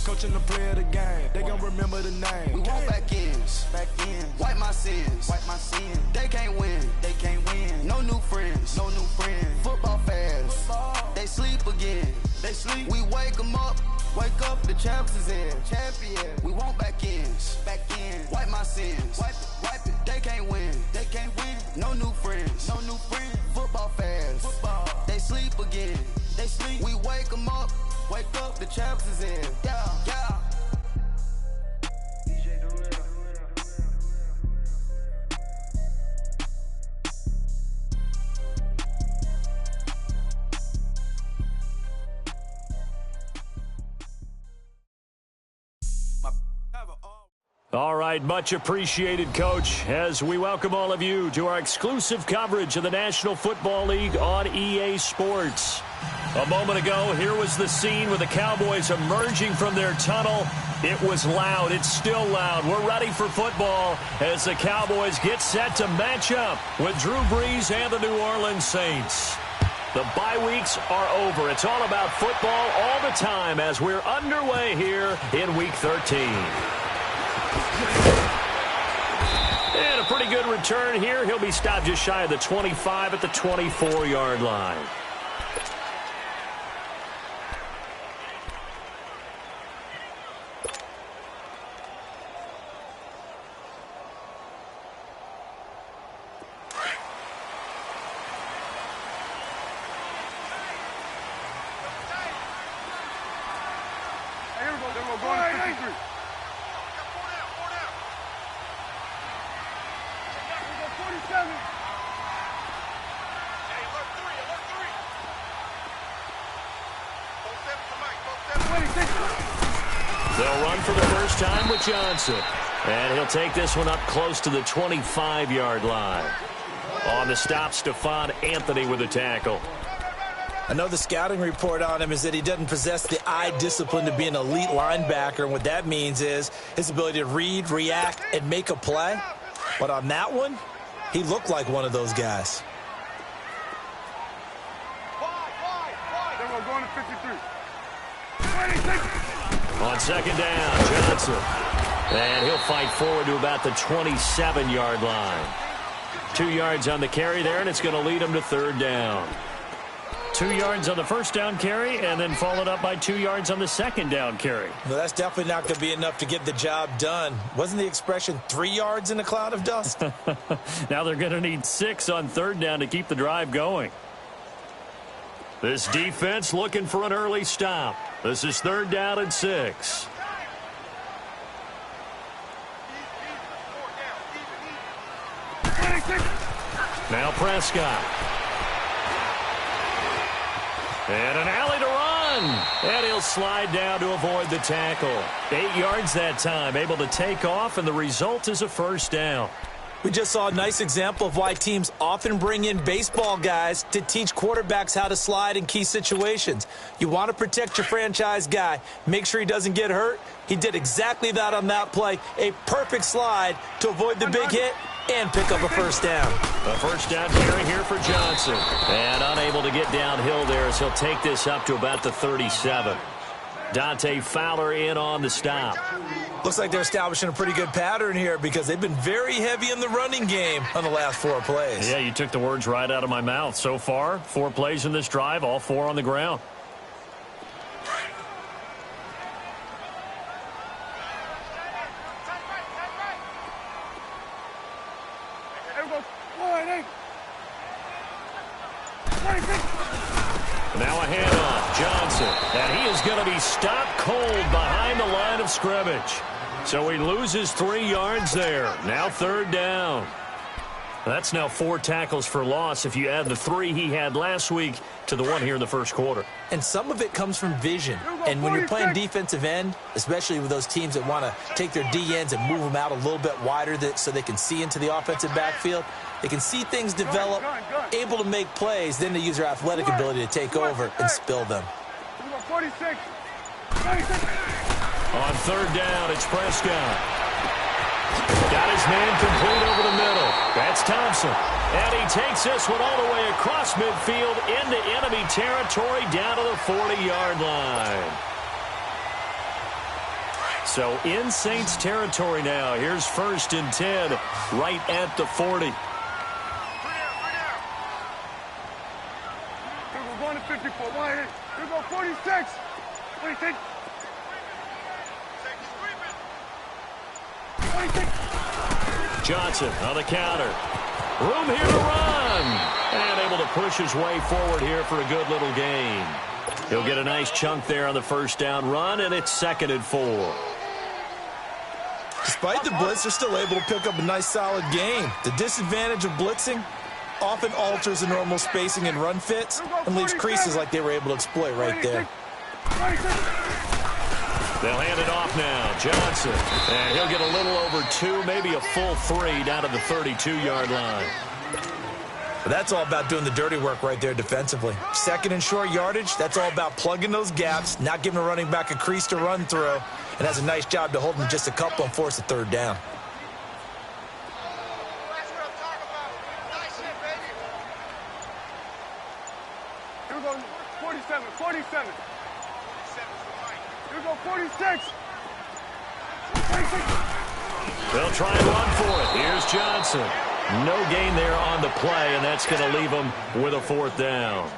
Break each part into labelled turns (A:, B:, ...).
A: coaching the play of the game. They gon' remember the name.
B: We want back ends. Wipe my sins. They can't win. No new friends. Football fans. They sleep again. We wake them up. Wake up, the champs is in. We want back ends. Wipe my sins. Wipe it. They can't win. No new friends. Football fans. They sleep again. We wake them up. Wake up, the champs is in. Yeah.
C: All right, much appreciated, Coach, as we welcome all of you to our exclusive coverage of the National Football League on EA Sports. A moment ago, here was the scene with the Cowboys emerging from their tunnel. It was loud. It's still loud. We're ready for football as the Cowboys get set to match up with Drew Brees and the New Orleans Saints. The bye weeks are over. It's all about football all the time as we're underway here in Week 13. And a pretty good return here. He'll be stopped just shy of the 25 at the 24-yard line. They'll run for the first time with Johnson. And he'll take this one up close to the 25-yard line. On the stop, Stephon Anthony with a tackle.
D: I know the scouting report on him is that he doesn't possess the eye discipline to be an elite linebacker. And what that means is his ability to read, react, and make a play. But on that one, he looked like one of those guys.
E: Then we're going to 53.
C: On second down, Johnson. And he'll fight forward to about the 27-yard line. 2 yards on the carry there, and it's going to lead him to third down. 2 yards on the first down carry, and then followed up by 2 yards on the second down carry.
D: Well, that's definitely not going to be enough to get the job done. Wasn't the expression 3 yards in a cloud of dust?
C: Now they're going to need 6 on third down to keep the drive going. This defense looking for an early stop. This is third down and 6. Now Prescott. And an alley to run. And he'll slide down to avoid the tackle. 8 yards that time, able to take off, and the result is a first down.
D: We just saw a nice example of why teams often bring in baseball guys to teach quarterbacks how to slide in key situations. You want to protect your franchise guy. Make sure he doesn't get hurt. He did exactly that on that play. A perfect slide to avoid the big hit and pick up a first down.
C: A first down carry here for Johnson. And unable to get downhill there as he'll take this up to about the 37. Dante Fowler in on the stop.
D: Looks like they're establishing a pretty good pattern here because they've been very heavy in the running game on the last 4 plays.
C: Yeah, you took the words right out of my mouth. So far, 4 plays in this drive, all 4 on the ground. Now a handoff, Johnson, and he is going to be stopped cold behind the line of scrimmage. So he loses 3 yards there. Now third down. That's now 4 tackles for loss if you add the 3 he had last week to the 1 here in the first quarter.
D: And some of it comes from vision. And when you're playing defensive end, especially with those teams that want to take their D-ends and move them out a little bit wider so they can see into the offensive backfield, they can see things develop, able to make plays, then they use their athletic ability to take over and spill them.
E: 46.
C: On third down, it's Prescott. Got his man complete over the middle. That's Thompson. And he takes this one all the way across midfield into enemy territory down to the 40-yard line. So in Saints territory now. Here's 1st and 10 right at the 40.
E: We're going to 54. Here we go, 46. What do you think? 46.
C: Johnson on the counter. Room here to run. And able to push his way forward here for a good little gain. He'll get a nice chunk there on the first down run, and it's 2nd and 4.
D: Despite the blitz, they're still able to pick up a nice solid gain. The disadvantage of blitzing often alters the normal spacing and run fits and leaves creases like they were able to exploit right there.
C: They'll hand it off now. Johnson. And he'll get a little over 2, maybe a full 3 down to the 32-yard line.
D: But that's all about doing the dirty work right there defensively. 2nd and short yardage, that's all about plugging those gaps, not giving a running back a crease to run through, and has a nice job to hold him just a couple and force a 3rd down.
E: Here we go, 47, 47. Here we go, 46. 46.
C: They'll try and run for it. Here's Johnson. No gain there on the play, and that's going to leave them with a 4th down.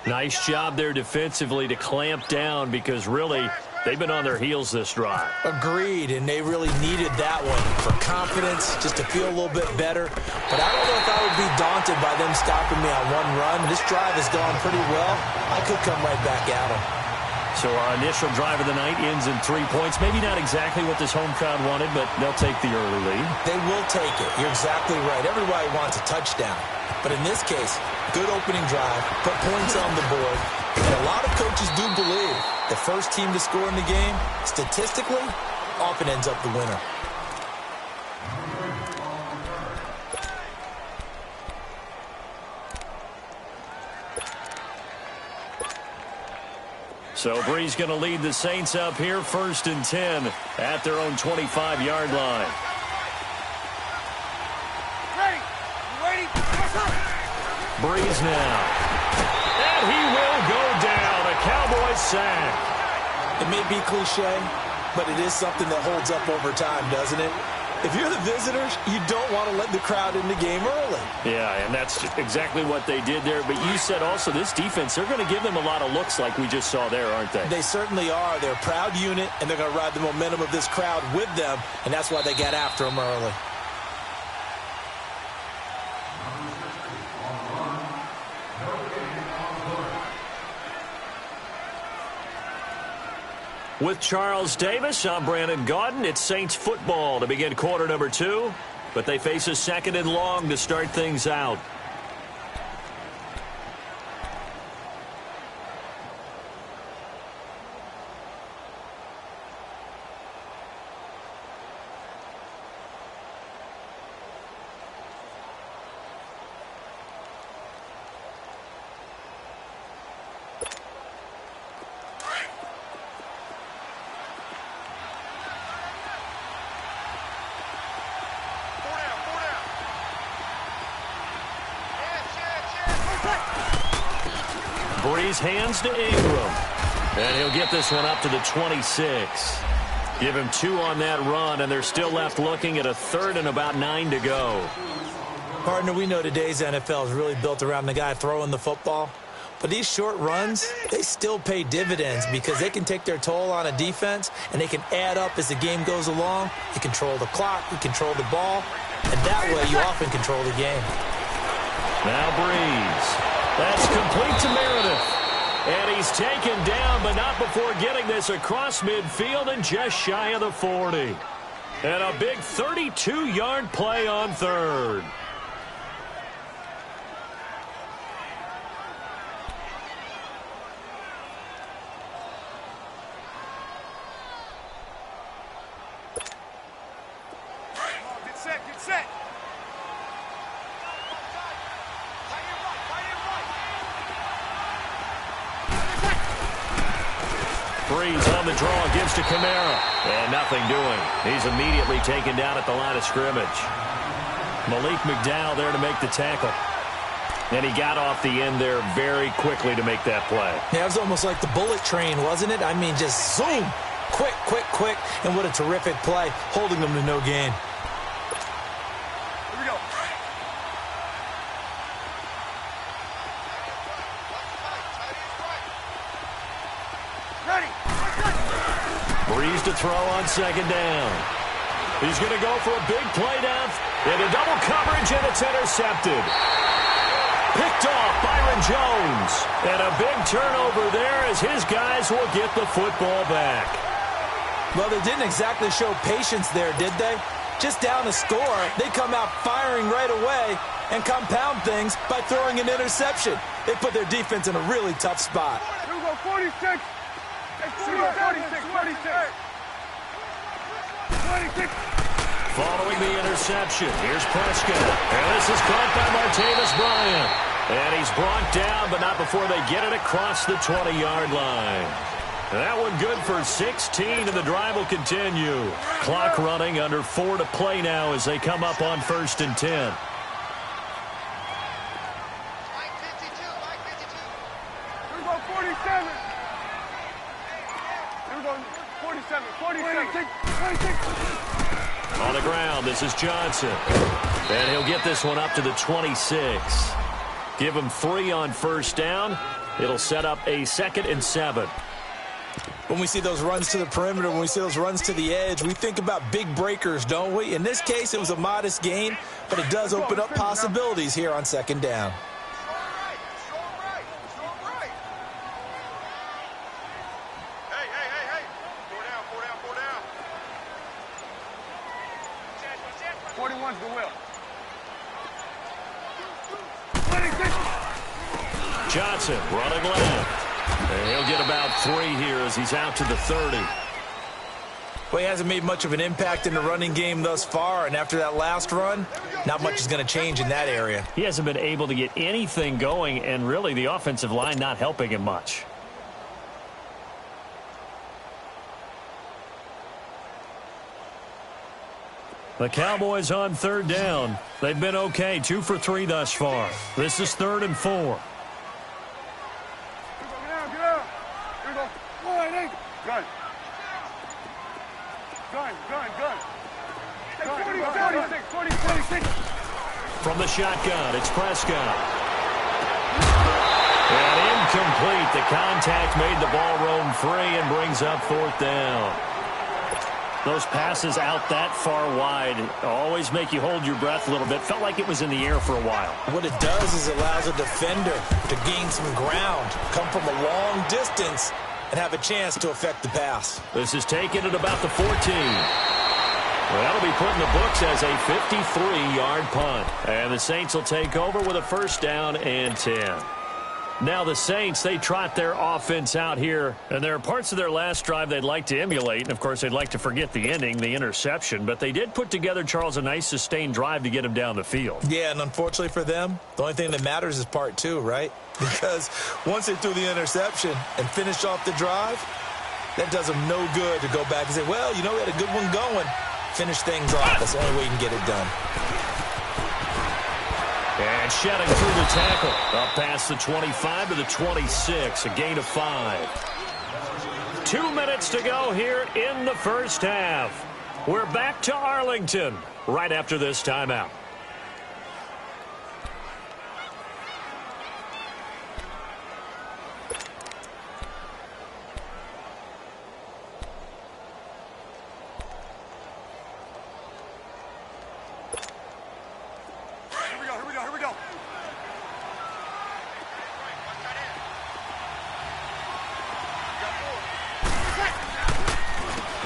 C: Nice job there defensively to clamp down because really they've been on their heels this drive.
D: Agreed, and they really needed that one for confidence, just to feel a little bit better. But I don't know if I would be daunted by them stopping me on one run. This drive has gone pretty well. I could come right back at them.
C: So our initial drive of the night ends in 3 points. Maybe not exactly what this home crowd wanted, but they'll take the early lead.
D: They will take it. You're exactly right. Everybody wants a touchdown. But in this case, good opening drive, put points on the board. And a lot of coaches do believe the first team to score in the game, statistically, often ends up the winner.
C: So Bree's going to lead the Saints up here, 1st and 10 at their own 25-yard line. Breeze now. And he will go down. A Cowboys sack.
D: It may be cliche, but it is something that holds up over time, doesn't it? If you're the visitors, you don't want to let the crowd in the game early.
C: Yeah, and that's exactly what they did there. But you said also this defense, they're going to give them a lot of looks like we just saw there, aren't they?
D: They certainly are. They're a proud unit, and they're going to ride the momentum of this crowd with them, and that's why they got after them early.
C: With Charles Davis, I'm Brandon Gaudin. It's Saints football to begin quarter number 2, but they face a 2nd and long to start things out. Breeze hands to Ingram. And he'll get this one up to the 26. Give him 2 on that run, and they're still left looking at a 3rd and about 9 to go.
D: Partner, we know today's NFL is really built around the guy throwing the football. But these short runs, they still pay dividends because they can take their toll on a defense, and they can add up as the game goes along. You control the clock, you control the ball, and that way you often control the game.
C: Now Breeze. That's complete to Meredith. And he's taken down, but not before getting this across midfield and just shy of the 40. And a big 32-yard play on 3rd.
E: Get set, get set.
C: Breeze on the draw, gives to Kamara. And nothing doing. He's immediately taken down at the line of scrimmage. Malik McDowell there to make the tackle. And he got off the end there very quickly to make that play.
D: Yeah, it was almost like the bullet train, wasn't it? I mean, just zoom. Quick, and what a terrific play, holding them to no gain.
E: Here we go. Ready.
C: Breeze to throw on second down. He's going to go for a big play down into double coverage, and it's intercepted. Picked off Byron Jones. And a big turnover there as his guys will get the football back.
D: Well, they didn't exactly show patience there, did they? Just down a score, they come out firing right away and compound things by throwing an interception. They put their defense in a really tough spot.
E: Here we go, 46. Hey, 46. 26.
C: Following the interception, here's Prescott. And this is caught by Martavis Bryant. And he's brought down, but not before they get it across the 20-yard line. That one good for 16, and the drive will continue. Clock running, under 4 to play now as they come up on 1st and 10.
E: Here we go, 47. Here we go, 47. 26.
C: On the ground, this is Johnson. And he'll get this one up to the 26. Give him 3 on 1st down. It'll set up a 2nd and 7.
D: When we see those runs to the perimeter, when we see those runs to the edge, we think about big breakers, don't we? In this case, it was a modest gain, but it does open up possibilities here on 2nd down.
E: Hey. 4 down. 41's the will. 26.
C: Johnson running left. And he'll get about 3 here as he's out to the 30.
D: Well, he hasn't made much of an impact in the running game thus far, and after that last run, not much is going to change in that area.
C: He hasn't been able to get anything going, and really the offensive line not helping him much. The Cowboys on 3rd down. They've been okay, 2 for 3 thus far. This is 3rd and 4.
E: Get out. Here we go. 1, 8. Gun. Hey, 46.
C: From the shotgun, it's Prescott. And incomplete. The contact made the ball roam free and brings up 4th down. Those passes out that far wide always make you hold your breath a little bit. Felt like it was in the air for a while.
D: What it does is it allows a defender to gain some ground, come from a long distance, and have a chance to affect the pass.
C: This is taken at about the 14. Well, that'll be put in the books as a 53-yard punt. And the Saints will take over with a 1st down and 10. Now the Saints, they trot their offense out here, and there are parts of their last drive they'd like to emulate, and of course they'd like to forget the ending, the interception, but they did put together, Charles, a nice sustained drive to get him down the field.
D: Yeah, and unfortunately for them, the only thing that matters is part 2, right? Because once they threw the interception and finished off the drive, that does them no good to go back and say, well, you know, we had a good one going. Finish things off. That's the only way you can get it done.
C: And shedding through the tackle. Up past the 25 to the 26. A gain of 5. 2 minutes to go here in the 1st half. We're back to Arlington right after this timeout.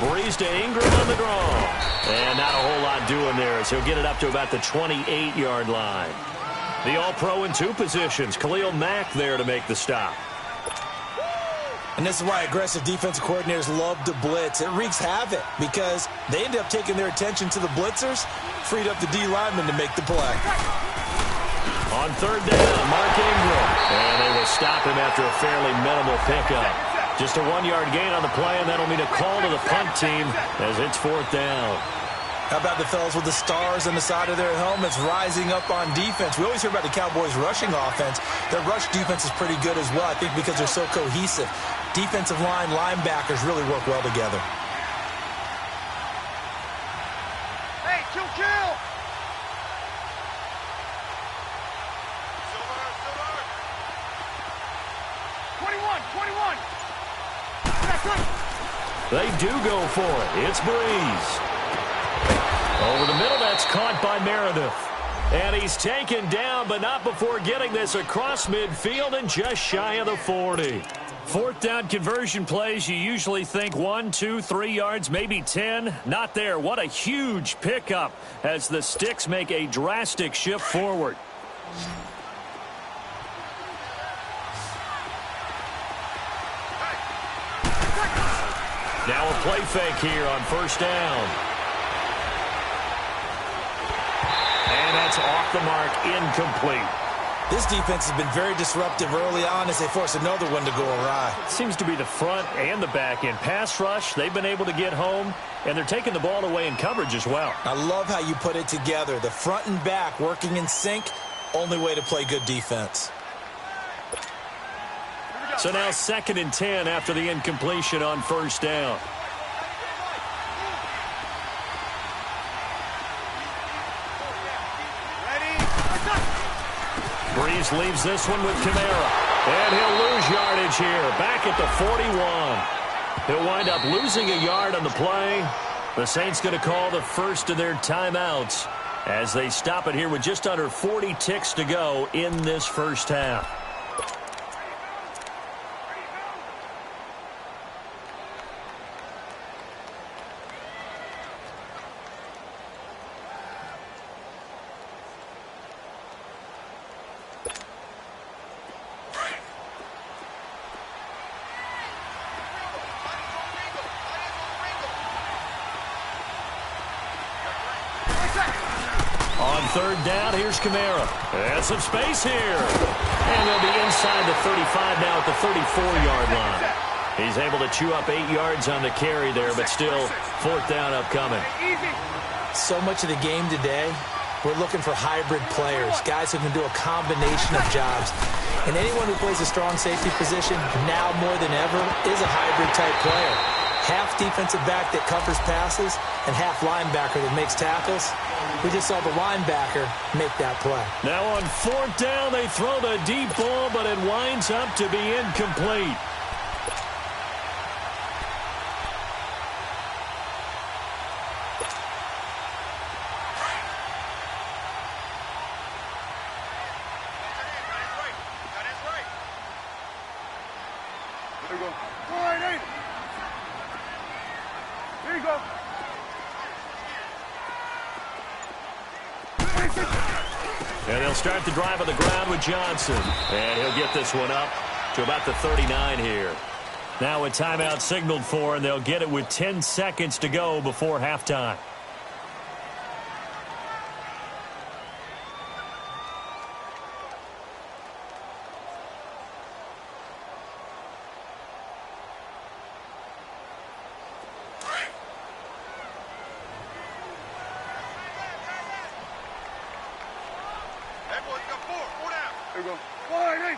C: Breeze to Ingram on the draw. And not a whole lot doing there as he'll get it up to about the 28-yard line. The All-Pro in 2 positions. Khalil Mack there to make the stop.
D: And this is why aggressive defensive coordinators love to blitz. It wreaks havoc because they end up taking their attention to the blitzers, freed up the D lineman to make the play.
C: On 3rd down, Mark Ingram. And they will stop him after a fairly minimal pickup. Just a 1-yard gain on the play, and that'll mean a call to the punt team as it's 4th down.
D: How about the fellas with the stars on the side of their helmets rising up on defense? We always hear about the Cowboys' rushing offense. Their rush defense is pretty good as well, I think, because they're so cohesive. Defensive line, linebackers really work well together.
E: Hey, kill! 21! That's good!
C: They do go for it. It's Breeze. Over the middle, that's caught by Meredith. And he's taken down, but not before getting this across midfield and just shy of the 40. Fourth down conversion plays, you usually think 1, 2, 3 yards, maybe 10. Not there. What a huge pickup as the Sticks make a drastic shift forward. Now a play fake here on first down. And that's off the mark, incomplete.
D: This defense has been very disruptive early on as they force another one to go awry.
C: Seems to be the front and the back end. Pass rush, they've been able to get home, and they're taking the ball away in coverage as well.
D: I love how you put it together. The front and back working in sync, only way to play good defense.
C: So now 2nd and 10 after the incompletion on first down. Breeze leaves this one with Kamara. And he'll lose yardage here. Back at the 41. He'll wind up losing a yard on the play. The Saints going to call the first of their timeouts as they stop it here with just under 40 ticks to go in this first half. On third down, here's Kamara. And some space here. And they'll be inside the 35 now at the 34-yard line. He's able to chew up 8 yards on the carry there, but still fourth down upcoming.
D: So much of the game today, we're looking for hybrid players, guys who can do a combination of jobs. And anyone who plays a strong safety position now more than ever is a hybrid-type player. Half defensive back that covers passes and half linebacker that makes tackles. We just saw the linebacker make that play.
C: Now on fourth down, they throw the deep ball, but it winds up to be incomplete.
E: There you go. All right, hey. There you go.
C: And they'll start the drive on the ground with Johnson. And he'll get this one up to about the 39 here. Now a timeout signaled for, and they'll get it with 10 seconds to go before halftime.
E: There you go. All right, hey.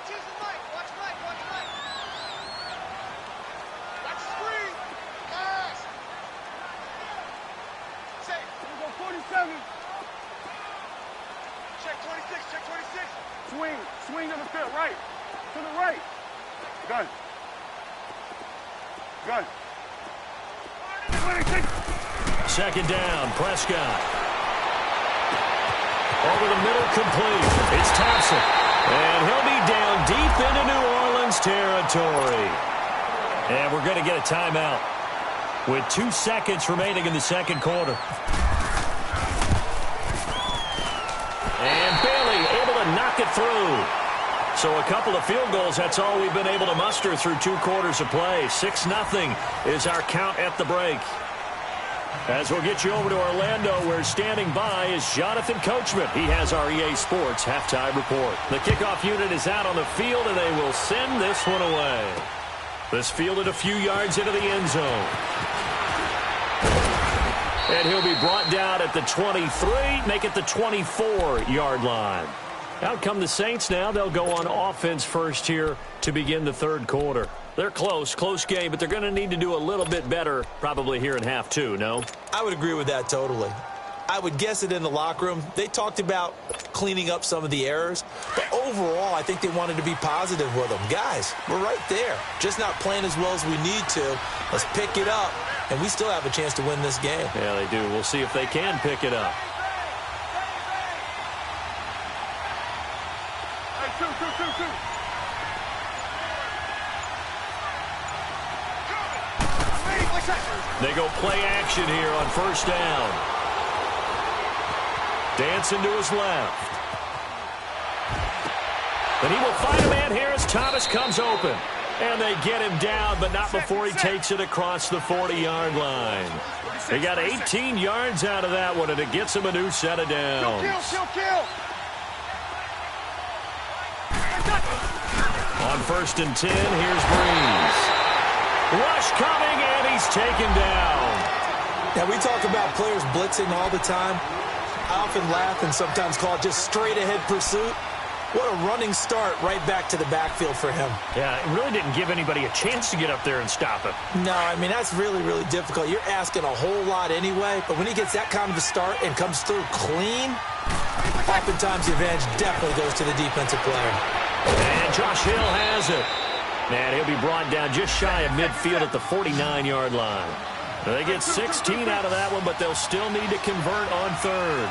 F: Choose the mic. Watch mic. Watch mic. Watch screen. Pass. Safe.
E: There you go, 47.
F: Check 26. Check 26.
E: Swing to the field. Right. To the right. Gun. 26.
C: Second down, Prescott. Over the middle, complete. It's Thompson. And he'll be down deep into New Orleans territory. And we're going to get a timeout with 2 seconds remaining in the second quarter. And Bailey able to knock it through. So a couple of field goals, that's all we've been able to muster through 2 quarters of play. 6-0 is our count at the break. As we'll get you over to Orlando, where standing by is Jonathan Coachman. He has our EA Sports halftime report. The kickoff unit is out on the field, and they will send this one away. This fielded a few yards into the end zone. And he'll be brought down at the 23, make it the 24-yard line. Out come the Saints now. They'll go on offense first here to begin the third quarter. They're close game, but they're going to need to do a little bit better probably here in half two, no?
D: I would agree with that totally. I would guess it in the locker room. They talked about cleaning up some of the errors, but overall, I think they wanted to be positive with them. Guys, we're right there. Just not playing as well as we need to. Let's pick it up, and we still have a chance to win this game.
C: Yeah, they do. We'll see if they can pick it up.
E: Two.
C: They go play action here on first down. Dancing to his left. And he will find a man here as Thomas comes open. And they get him down, but not before he takes it across the 40-yard line. They got 18 yards out of that one, and it gets him a new set of downs.
E: Kill.
C: On first and 10, here's Breeze. Rush coming, and he's taken down.
D: Now, we talk about players blitzing all the time. I often laugh and sometimes call it just straight-ahead pursuit. What a running start right back to the backfield for him.
C: Yeah, it really didn't give anybody a chance to get up there and stop him.
D: No, I mean, that's really, really difficult. You're asking a whole lot anyway, but when he gets that kind of a start and comes through clean, oftentimes the advantage definitely goes to the defensive player.
C: And Josh Hill has it. And he'll be brought down just shy of midfield at the 49-yard line. They get 16 out of that one, but they'll still need to convert on third.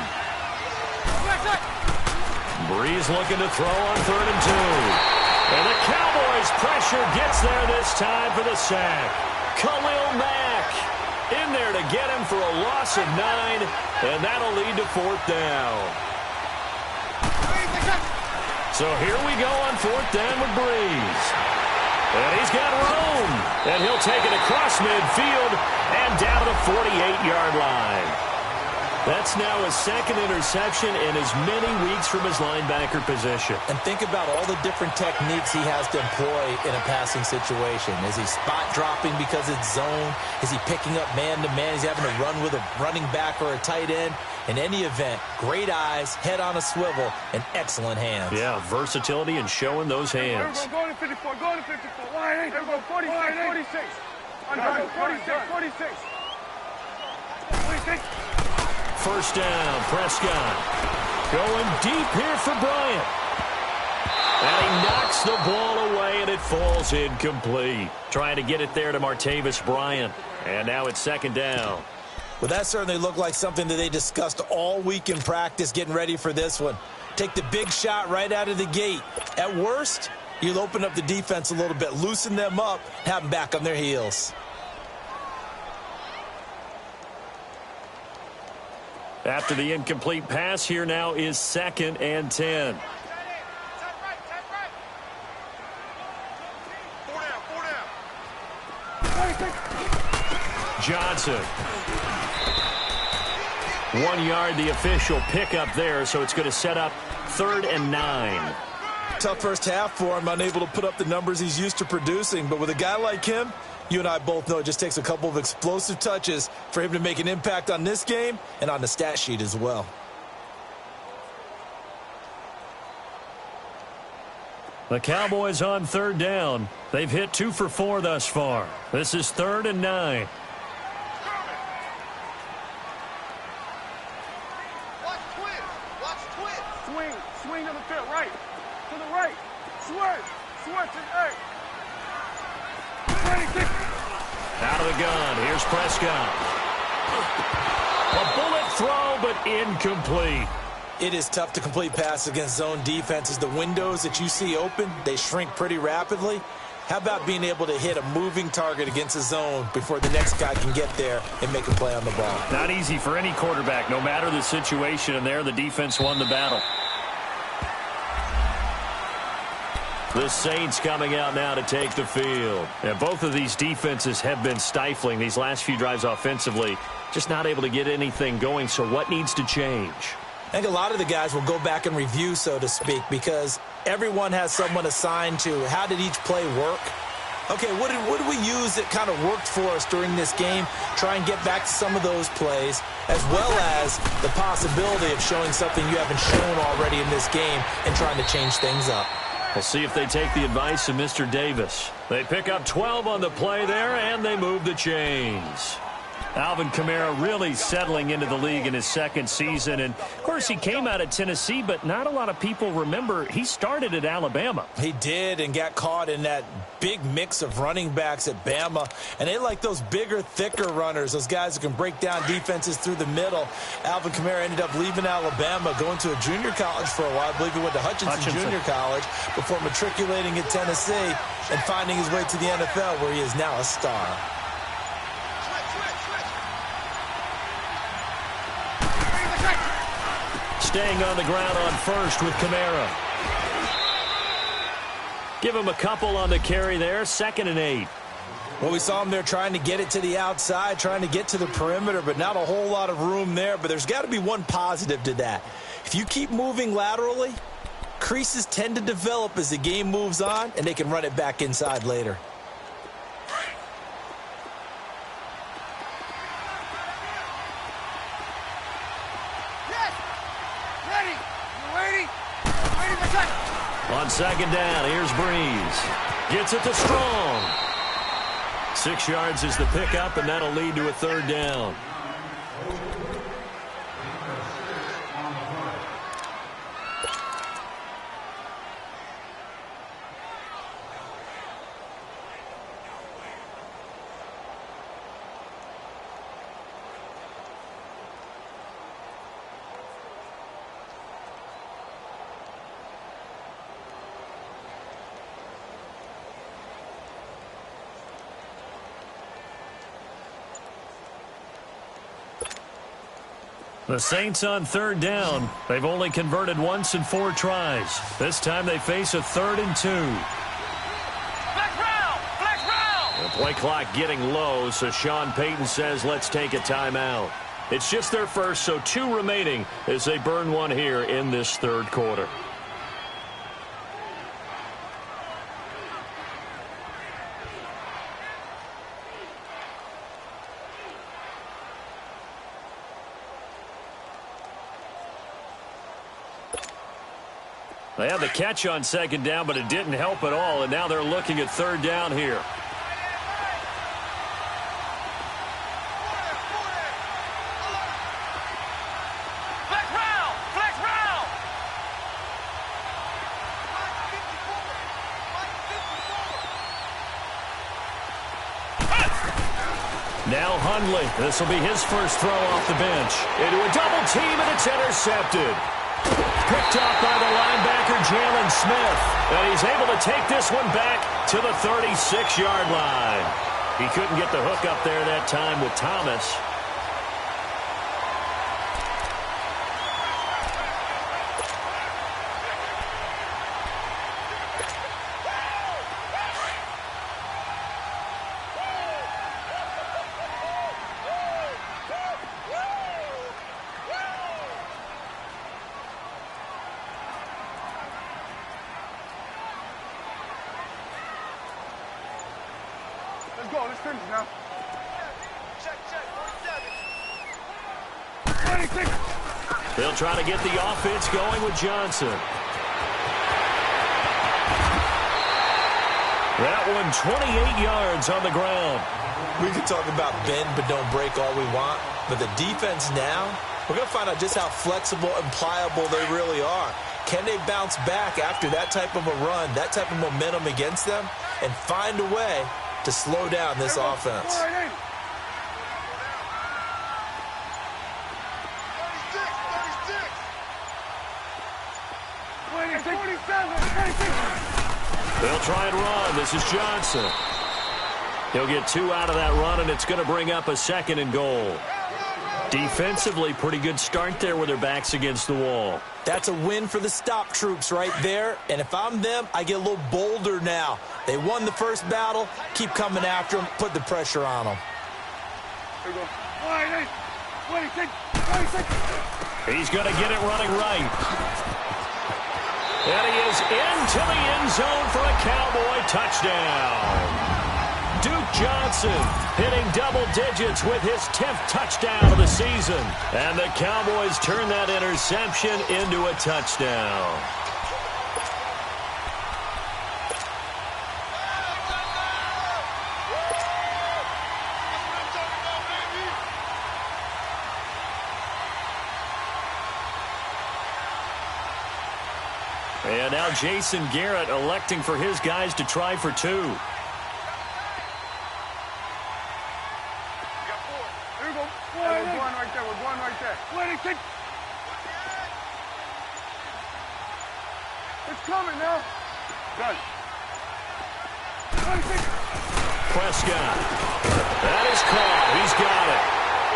C: Breeze looking to throw on 3rd and 2. And the Cowboys' pressure gets there this time for the sack. Khalil Mack in there to get him for a loss of 9, and that'll lead to 4th down. So here we go on 4th down with Breeze. And he's got room. And he'll take it across midfield and down to the 48-yard line. That's now his second interception in as many weeks from his linebacker position.
D: And think about all the different techniques he has to employ in a passing situation. Is he spot dropping because it's zone? Is he picking up man-to-man? Is he having to run with a running back or a tight end? In any event, great eyes, head on a swivel, and excellent hands.
C: Yeah, versatility and showing those hands.
E: Go to 54. Why? There we go, 46. 46.
C: First down, Prescott. Going deep here for Bryant. And he knocks the ball away, and it falls incomplete. Trying to get it there to Martavis Bryant. And now it's 2nd down.
D: Well, that certainly looked like something that they discussed all week in practice, getting ready for this one. Take the big shot right out of the gate. At worst, you'll open up the defense a little bit, loosen them up, have them back on their heels.
C: After the incomplete pass, here now is 2nd and 10. Johnson. 1 yard, the official pickup there, so it's going to set up 3rd and 9.
D: Tough first half for him, unable to put up the numbers he's used to producing. But with a guy like him, you and I both know it just takes a couple of explosive touches for him to make an impact on this game and on the stat sheet as well.
C: The Cowboys on 3rd down. They've hit 2 for 4 thus far. This is 3rd and 9.
E: Swing to the field, right. To the right. Swerve to the right.
C: Out of the gun. Here's Prescott. A bullet throw, but incomplete.
D: It is tough to complete passes against zone defenses. The windows that you see open, they shrink pretty rapidly. How about being able to hit a moving target against a zone before the next guy can get there and make a play on the ball?
C: Not easy for any quarterback, no matter the situation, and there the defense won the battle. The Saints coming out now to take the field. And both of these defenses have been stifling these last few drives offensively. Just not able to get anything going, so what needs to change?
D: I think a lot of the guys will go back and review, so to speak, because everyone has someone assigned to how did each play work. Okay, what did we use that kind of worked for us during this game? Try and get back to some of those plays, as well as the possibility of showing something you haven't shown already in this game and trying to change things up.
C: We'll see if they take the advice of Mr. Davis. They pick up 12 on the play there, and they move the chains. Alvin Kamara really settling into the league in his second season. And, of course, he came out of Tennessee, but not a lot of people remember he started at Alabama.
D: He did, and got caught in that big mix of running backs at Bama. And they like those bigger, thicker runners, those guys who can break down defenses through the middle. Alvin Kamara ended up leaving Alabama, going to a junior college for a while. I believe he went to Hutchinson Junior College before matriculating at Tennessee and finding his way to the NFL, where he is now a star.
C: Staying on the ground on first with Kamara. Give him a couple on the carry there, 2nd and 8.
D: Well, we saw him there trying to get it to the outside, trying to get to the perimeter, but not a whole lot of room there. But there's got to be one positive to that. If you keep moving laterally, creases tend to develop as the game moves on, and they can run it back inside later.
C: On 2nd down, here's Breeze. Gets it to Strong. 6 yards is the pickup, and that'll lead to a 3rd down. The Saints on 3rd down. They've only converted once in 4 tries. This time they face a 3rd and 2.
E: Flex round! Flex round!
C: The play clock getting low, so Sean Payton says let's take a timeout. It's just their first, so 2 remaining as they burn one here in this 3rd quarter. They had the catch on 2nd down, but it didn't help at all, and now they're looking at 3rd down here.
E: Flex round! Flex round!
C: Now Hundley. This will be his first throw off the bench. Into a double team, and it's intercepted. Picked off by the linebacker, Jalen Smith. And he's able to take this one back to the 36-yard line. He couldn't get the hook up there that time with Thomas.
E: Let's go. Let's finish now.
F: Check,
E: 26.
C: They'll try to get the offense going with Johnson. That one 28 yards on the ground.
D: We can talk about bend but don't break all we want, but the defense now, we're going to find out just how flexible and pliable they really are. Can they bounce back after that type of a run, that type of momentum against them, and find a way to slow down this offense?
E: 36, 36. 27, 26.
C: They'll try and run. This is Johnson. He'll get 2 out of that run, and it's going to bring up a 2nd and goal. Defensively, pretty good start there with their backs against the wall.
D: That's a win for the stop troops right there, and if I'm them, I get a little bolder now. They won the first battle. Keep coming after them. Put the pressure on them.
E: Here we go. 26, 26.
C: He's going to get it running right. And he is into the end zone for a Cowboy touchdown. Johnson hitting double digits with his 10th touchdown of the season. And the Cowboys turn that interception into a touchdown. And now Jason Garrett electing for his guys to try for 2.
E: We got 4. Here we go. We're going right there. We're going right there. It's coming now. Done.
C: Prescott. That is caught. He's got it.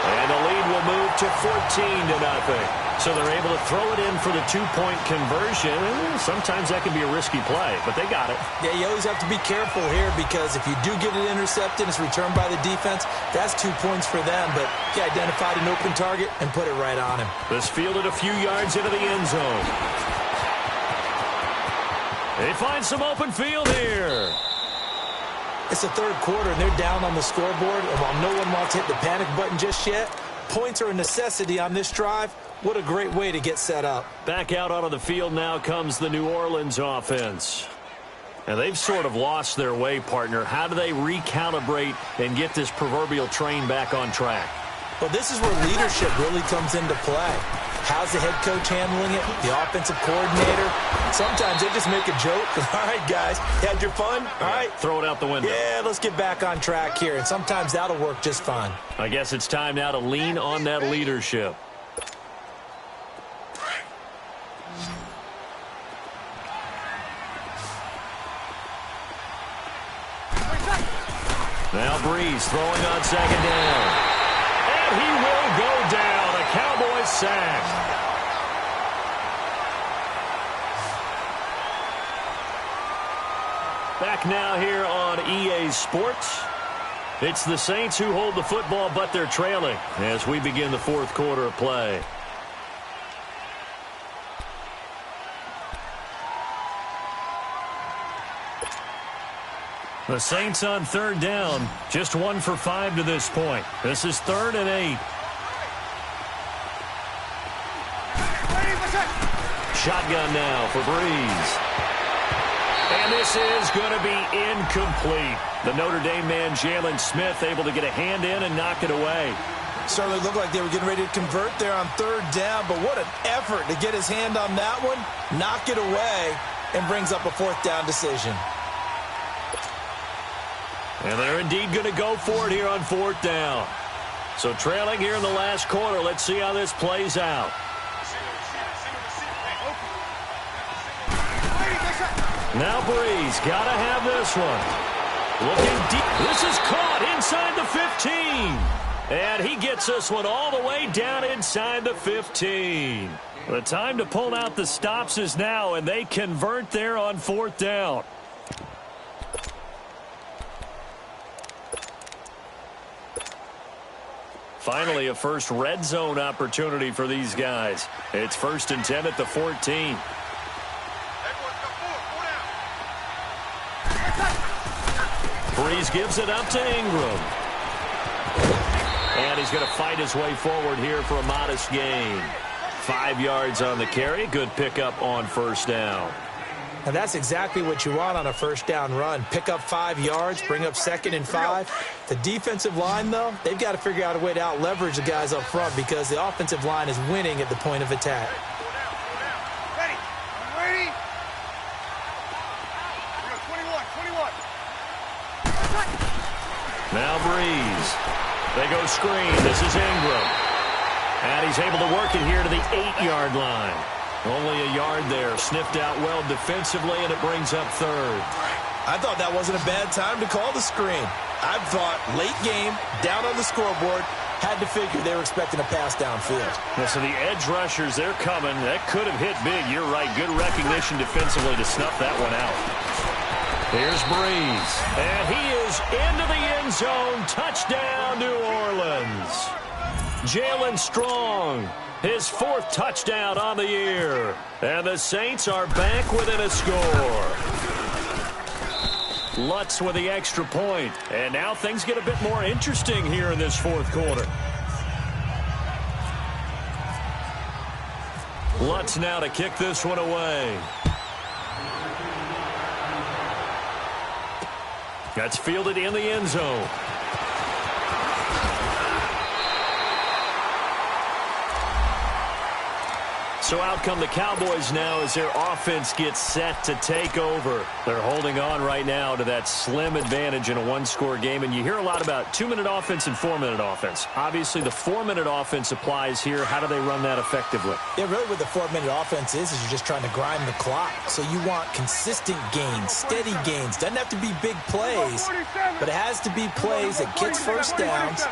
C: And the lead will move to 14-0. So they're able to throw it in for the 2-point conversion. Sometimes that can be a risky play, but they got it.
D: Yeah, you always have to be careful here because if you do get it intercepted, it's returned by the defense. That's 2 points for them, but he identified an open target and put it right on him.
C: This fielded a few yards into the end zone. They find some open field here.
D: It's the third quarter, and they're down on the scoreboard. And while no one wants to hit the panic button just yet, points are a necessity on this drive. What a great way to get set up.
C: Back out onto the field now comes the New Orleans offense. And they've sort of lost their way, partner. How do they recalibrate and get this proverbial train back on track?
D: Well, this is where leadership really comes into play. How's the head coach handling it? The offensive coordinator? Sometimes they just make a joke. All right, guys, had your fun? All right.
C: Throw it out the window.
D: Yeah, let's get back on track here. And sometimes that'll work just fine.
C: I guess it's time now to lean on that leadership. Now Breeze throwing on second down. And he will go down. A Cowboys sack. Back now here on EA Sports. It's the Saints who hold the football, but they're trailing as we begin the fourth quarter of play. The Saints on third down, just 1 for 5 to this point. This is 3rd and 8. Shotgun now for Breeze. And this is going to be incomplete. The Notre Dame man, Jalen Smith, able to get a hand in and knock it away.
D: Certainly looked like they were getting ready to convert there on third down, but what an effort to get his hand on that one, knock it away, and brings up a 4th down decision.
C: And they're indeed going to go for it here on 4th down. So trailing here in the last quarter. Let's see how this plays out. Now Breeze got to have this one. Looking deep. This is caught inside the 15. And he gets this one all the way down inside the 15. The time to pull out the stops is now, and they convert there on 4th down. Finally, a first red zone opportunity for these guys. It's 1st and 10 at the 14. Breeze gives it up to Ingram. And he's going to fight his way forward here for a modest gain. 5 yards on the carry. Good pickup on 1st down.
D: And that's exactly what you want on a 1st down run. Pick up 5 yards, bring up 2nd and 5. The defensive line, though, they've got to figure out a way to out-leverage the guys up front because the offensive line is winning at the point of attack.
E: Ready. I'm ready. 21.
C: Now Breeze. They go screen. This is Ingram. And he's able to work it here to the 8-yard line. Only a yard there. Sniffed out well defensively, and it brings up 3rd.
D: I thought that wasn't a bad time to call the screen. I thought late game, down on the scoreboard, had to figure they were expecting a pass downfield.
C: Yeah, so the edge rushers, they're coming. That could have hit big. You're right. Good recognition defensively to snuff that one out. Here's Breeze. And he is into the end zone. Touchdown, New Orleans. Jalen Strong. His 4th touchdown on the year. And the Saints are back within a score. Lutz with the extra point. And now things get a bit more interesting here in this fourth quarter. Lutz now to kick this one away. That's fielded in the end zone. So out come the Cowboys now as their offense gets set to take over. They're holding on right now to that slim advantage in a one-score game. And you hear a lot about 2-minute offense and 4-minute offense. Obviously, the 4-minute offense applies here. How do they run that effectively?
D: Yeah, really what the 4-minute offense is you're just trying to grind the clock. So you want consistent gains, steady gains. Doesn't have to be big plays, but it has to be plays that gets first downs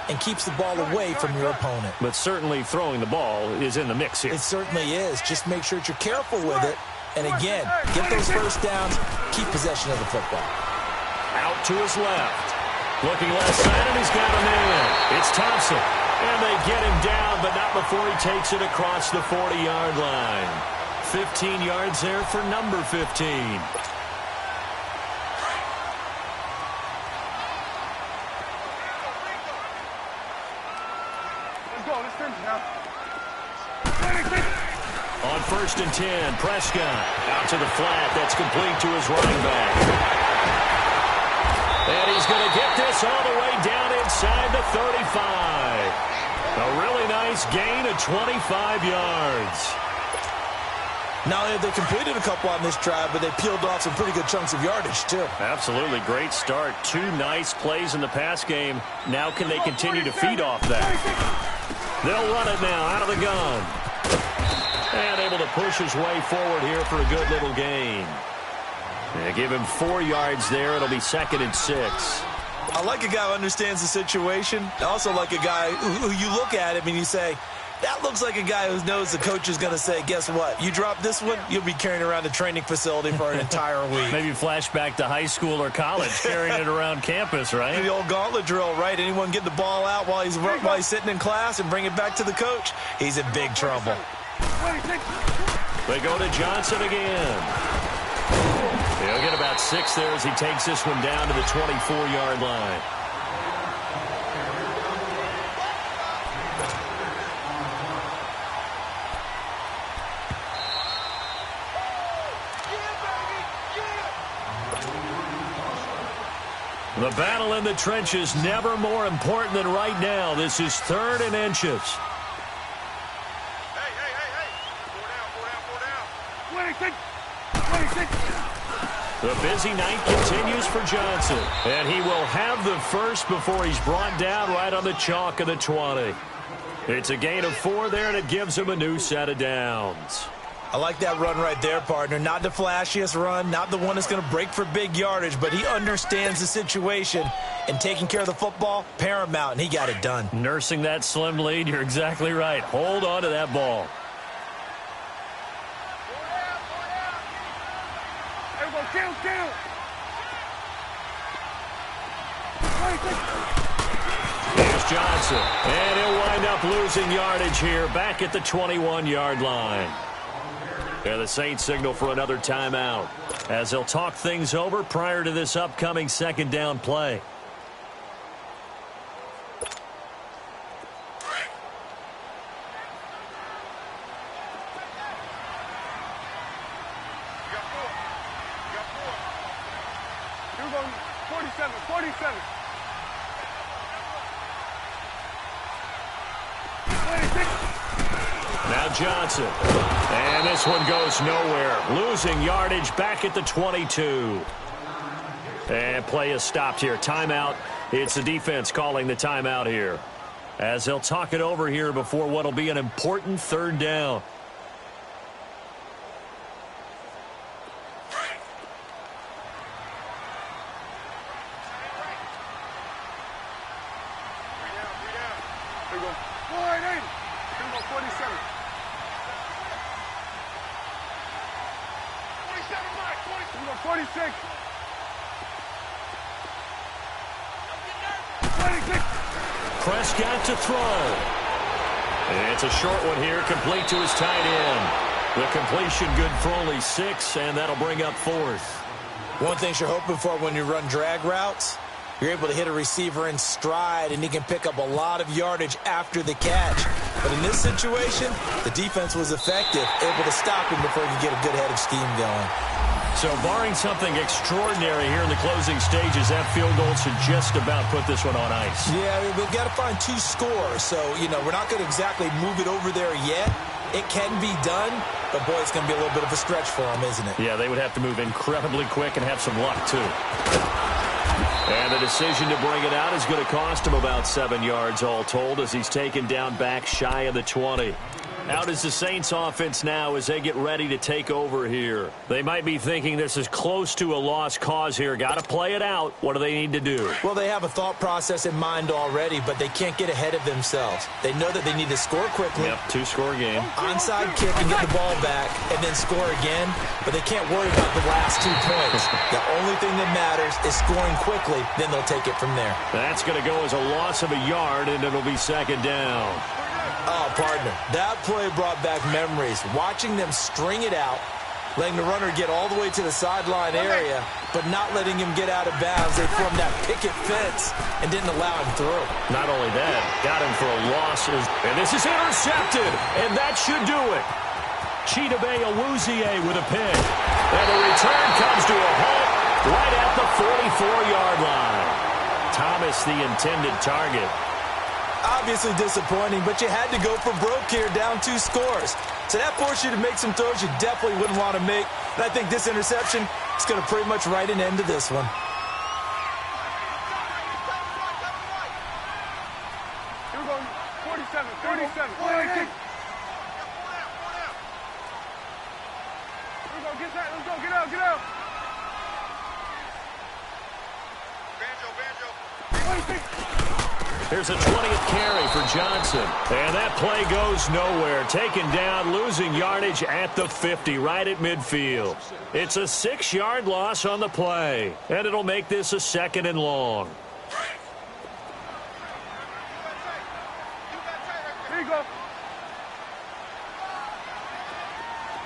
D: and keeps the ball away from your opponent.
C: But certainly throwing the ball is in the mix here.
D: It certainly is. Just make sure that you're careful with it. And again, get those first downs, keep possession of the football.
C: Out to his left. Looking left side, and he's got a man. It's Thompson. And they get him down, but not before he takes it across the 40-yard line. 15 yards there for number 15. On 1st and 10, Prescott out to the flat. That's complete to his running back. And he's going to get this all the way down inside the 35. A really nice gain of 25 yards.
D: Not only have they completed a couple on this drive, but they peeled off some pretty good chunks of yardage, too.
C: Absolutely. Great start. 2 nice plays in the pass game. Now can they continue to feed off that? They'll run it now out of the gun. And able to push his way forward here for a good little gain. They give him 4 yards there. It'll be 2nd and 6.
D: I like a guy who understands the situation. I also like a guy who you look at him and you say, that looks like a guy who knows the coach is going to say, guess what? You drop this one, you'll be carrying around a training facility for an entire week.
C: Maybe flashback to high school or college, carrying it around campus, right?
D: The old gauntlet drill, right? Anyone get the ball out while he's sitting in class and bring it back to the coach? He's in big trouble.
C: They go to Johnson again. He'll get about 6 there as he takes this one down to the 24-yard line. The battle in the trenches never more important than right now. This is 3rd and inches. The busy night continues for Johnson. And he will have the first before he's brought down right on the chalk of the 20. It's a gain of 4 there, and it gives him a new set of downs.
D: I like that run right there, partner. Not the flashiest run, not the one that's going to break for big yardage, but he understands the situation, and taking care of the football, paramount, and he got it done.
C: Nursing that slim lead, you're exactly right. Hold on to that ball. Here's Johnson, and he'll wind up losing yardage here back at the 21-yard line. And the Saints signal for another timeout as they'll talk things over prior to this upcoming 2nd down play. Now Johnson. And this one goes nowhere. Losing yardage back at the 22. And play is stopped here. Timeout. It's the defense calling the timeout here, as they'll talk it over here before what will be an important 3rd down. Prescott to throw. And it's a short one here, complete to his tight end. The completion good for only 6, and that'll bring up 4th.
D: One thing you're hoping for when you run drag routes, you're able to hit a receiver in stride, and he can pick up a lot of yardage after the catch. But in this situation, the defense was effective, able to stop him before he could get a good head of steam going.
C: So barring something extraordinary here in the closing stages, that field goal should just about put this one on ice.
D: Yeah, we've got to find 2 scores. So, we're not going to exactly move it over there yet. It can be done, but, boy, it's going to be a little bit of a stretch for them, isn't it?
C: Yeah, they would have to move incredibly quick and have some luck, too. And the decision to bring it out is going to cost him about 7 yards all told as he's taken down back shy of the 20. Out is the Saints offense now as they get ready to take over here. They might be thinking this is close to a lost cause here. Got to play it out. What do they need to do?
D: Well, they have a thought process in mind already, but they can't get ahead of themselves. They know that they need to score quickly.
C: Yep, 2-score game.
D: Onside kick and get the ball back and then score again, but they can't worry about the last 2 points. The only thing that matters is scoring quickly, then they'll take it from there.
C: That's going to go as a loss of a yard, and it'll be 2nd down.
D: Oh, partner, that play brought back memories. Watching them string it out, letting the runner get all the way to the sideline area, but not letting him get out of bounds. They formed that picket fence and didn't allow him through.
C: Not only that, got him for a loss. And this is intercepted, and that should do it. cheatom256's with a pick. And the return comes to a halt right at the 44-yard line. Thomas, the intended target.
D: Obviously disappointing, but you had to go for broke here, down 2 scores. So that forced you to make some throws you definitely wouldn't want to make. And I think this interception is going to pretty much write an end to this one.
E: Here we go. 47, 37. Here we go. Get that. Let's go. Get out. Get out. Banjo. 26.
C: Here's a 20th carry for Johnson. And that play goes nowhere. Taken down, losing yardage at the 50, right at midfield. It's a 6-yard loss on the play. And it'll make this a 2nd and long.
E: Here you go.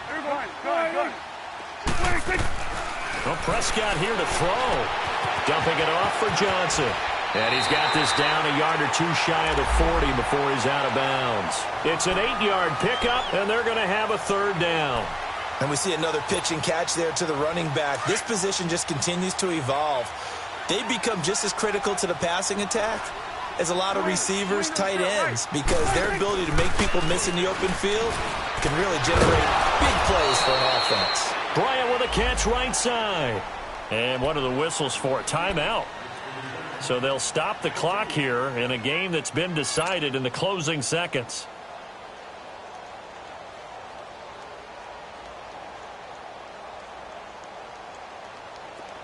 E: Here you go. Go. 26.
C: Well, Prescott here to throw. Dumping it off for Johnson. And he's got this down a yard or 2 shy of the 40 before he's out of bounds. It's an 8-yard pickup, and they're going to have a 3rd down.
D: And we see another pitch and catch there to the running back. This position just continues to evolve. They become just as critical to the passing attack as a lot of receivers, tight ends, because their ability to make people miss in the open field can really generate big plays for an offense.
C: Bryant with a catch right side. And what are the whistles for? Timeout. So they'll stop the clock here in a game that's been decided in the closing seconds.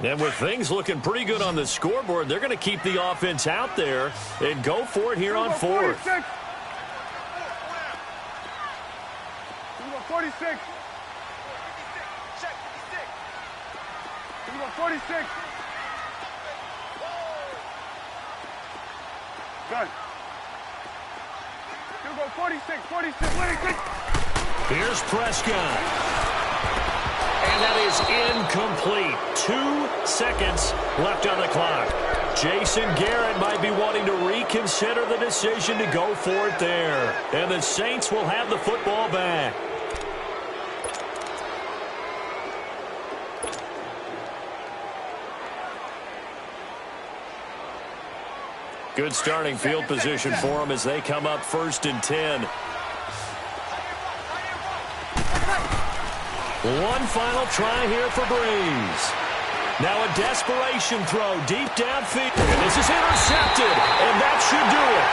C: And with things looking pretty good on the scoreboard, they're going to keep the offense out there and go for it here on 4th.
E: 46. Here we go. 46. Here we go. 46. Good. Here we go, 46, 46, 26.
C: Here's Prescott. And that is incomplete. 2 seconds left on the clock. Jason Garrett might be wanting to reconsider the decision to go for it there. And the Saints will have the football back. Good starting field position for them as they come up 1st and 10. One final try here for Breeze. Now a desperation throw deep downfield. And this is intercepted, and that should do it.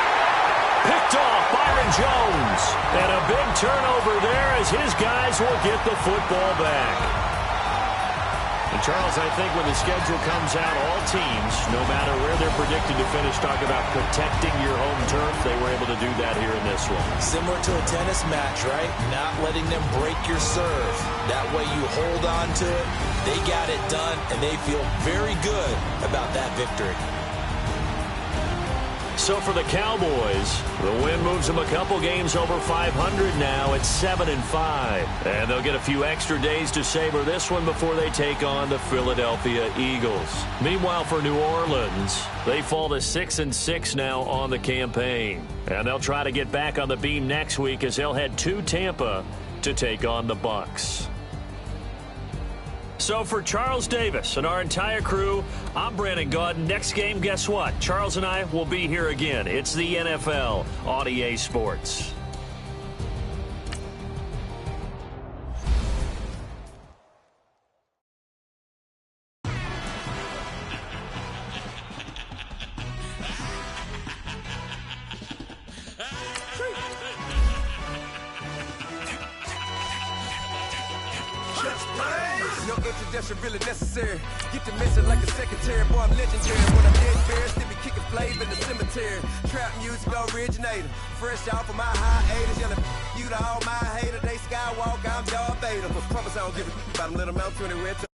C: Picked off Byron Jones. And a big turnover there as his guys will get the football back. And Charles, I think when the schedule comes out, all teams, no matter where they're predicted to finish, talk about protecting your home turf. They were able to do that here in this one.
D: Similar to a tennis match, right? Not letting them break your serve. That way you hold on to it. They got it done, and they feel very good about that victory.
C: So for the Cowboys, the win moves them a couple games over 500 now at 7-5. And they'll get a few extra days to savor this one before they take on the Philadelphia Eagles. Meanwhile, for New Orleans, they fall to 6-6 now on the campaign. And they'll try to get back on the beam next week as they'll head to Tampa to take on the Bucs. So for Charles Davis and our entire crew, I'm Brandon Gaudin. Next game, guess what? Charles and I will be here again. It's the NFL on EA Sports.
G: No introduction really necessary. Get the message like a secretary. Boy, I'm legendary. When I'm dead fair, still be kicking flavor in the cemetery. Trap music originator. Fresh off of my hiatus. Yelling you to all my haters. They skywalk, I'm Darth Vader. Promise I don't give a about them little Mount 20 red.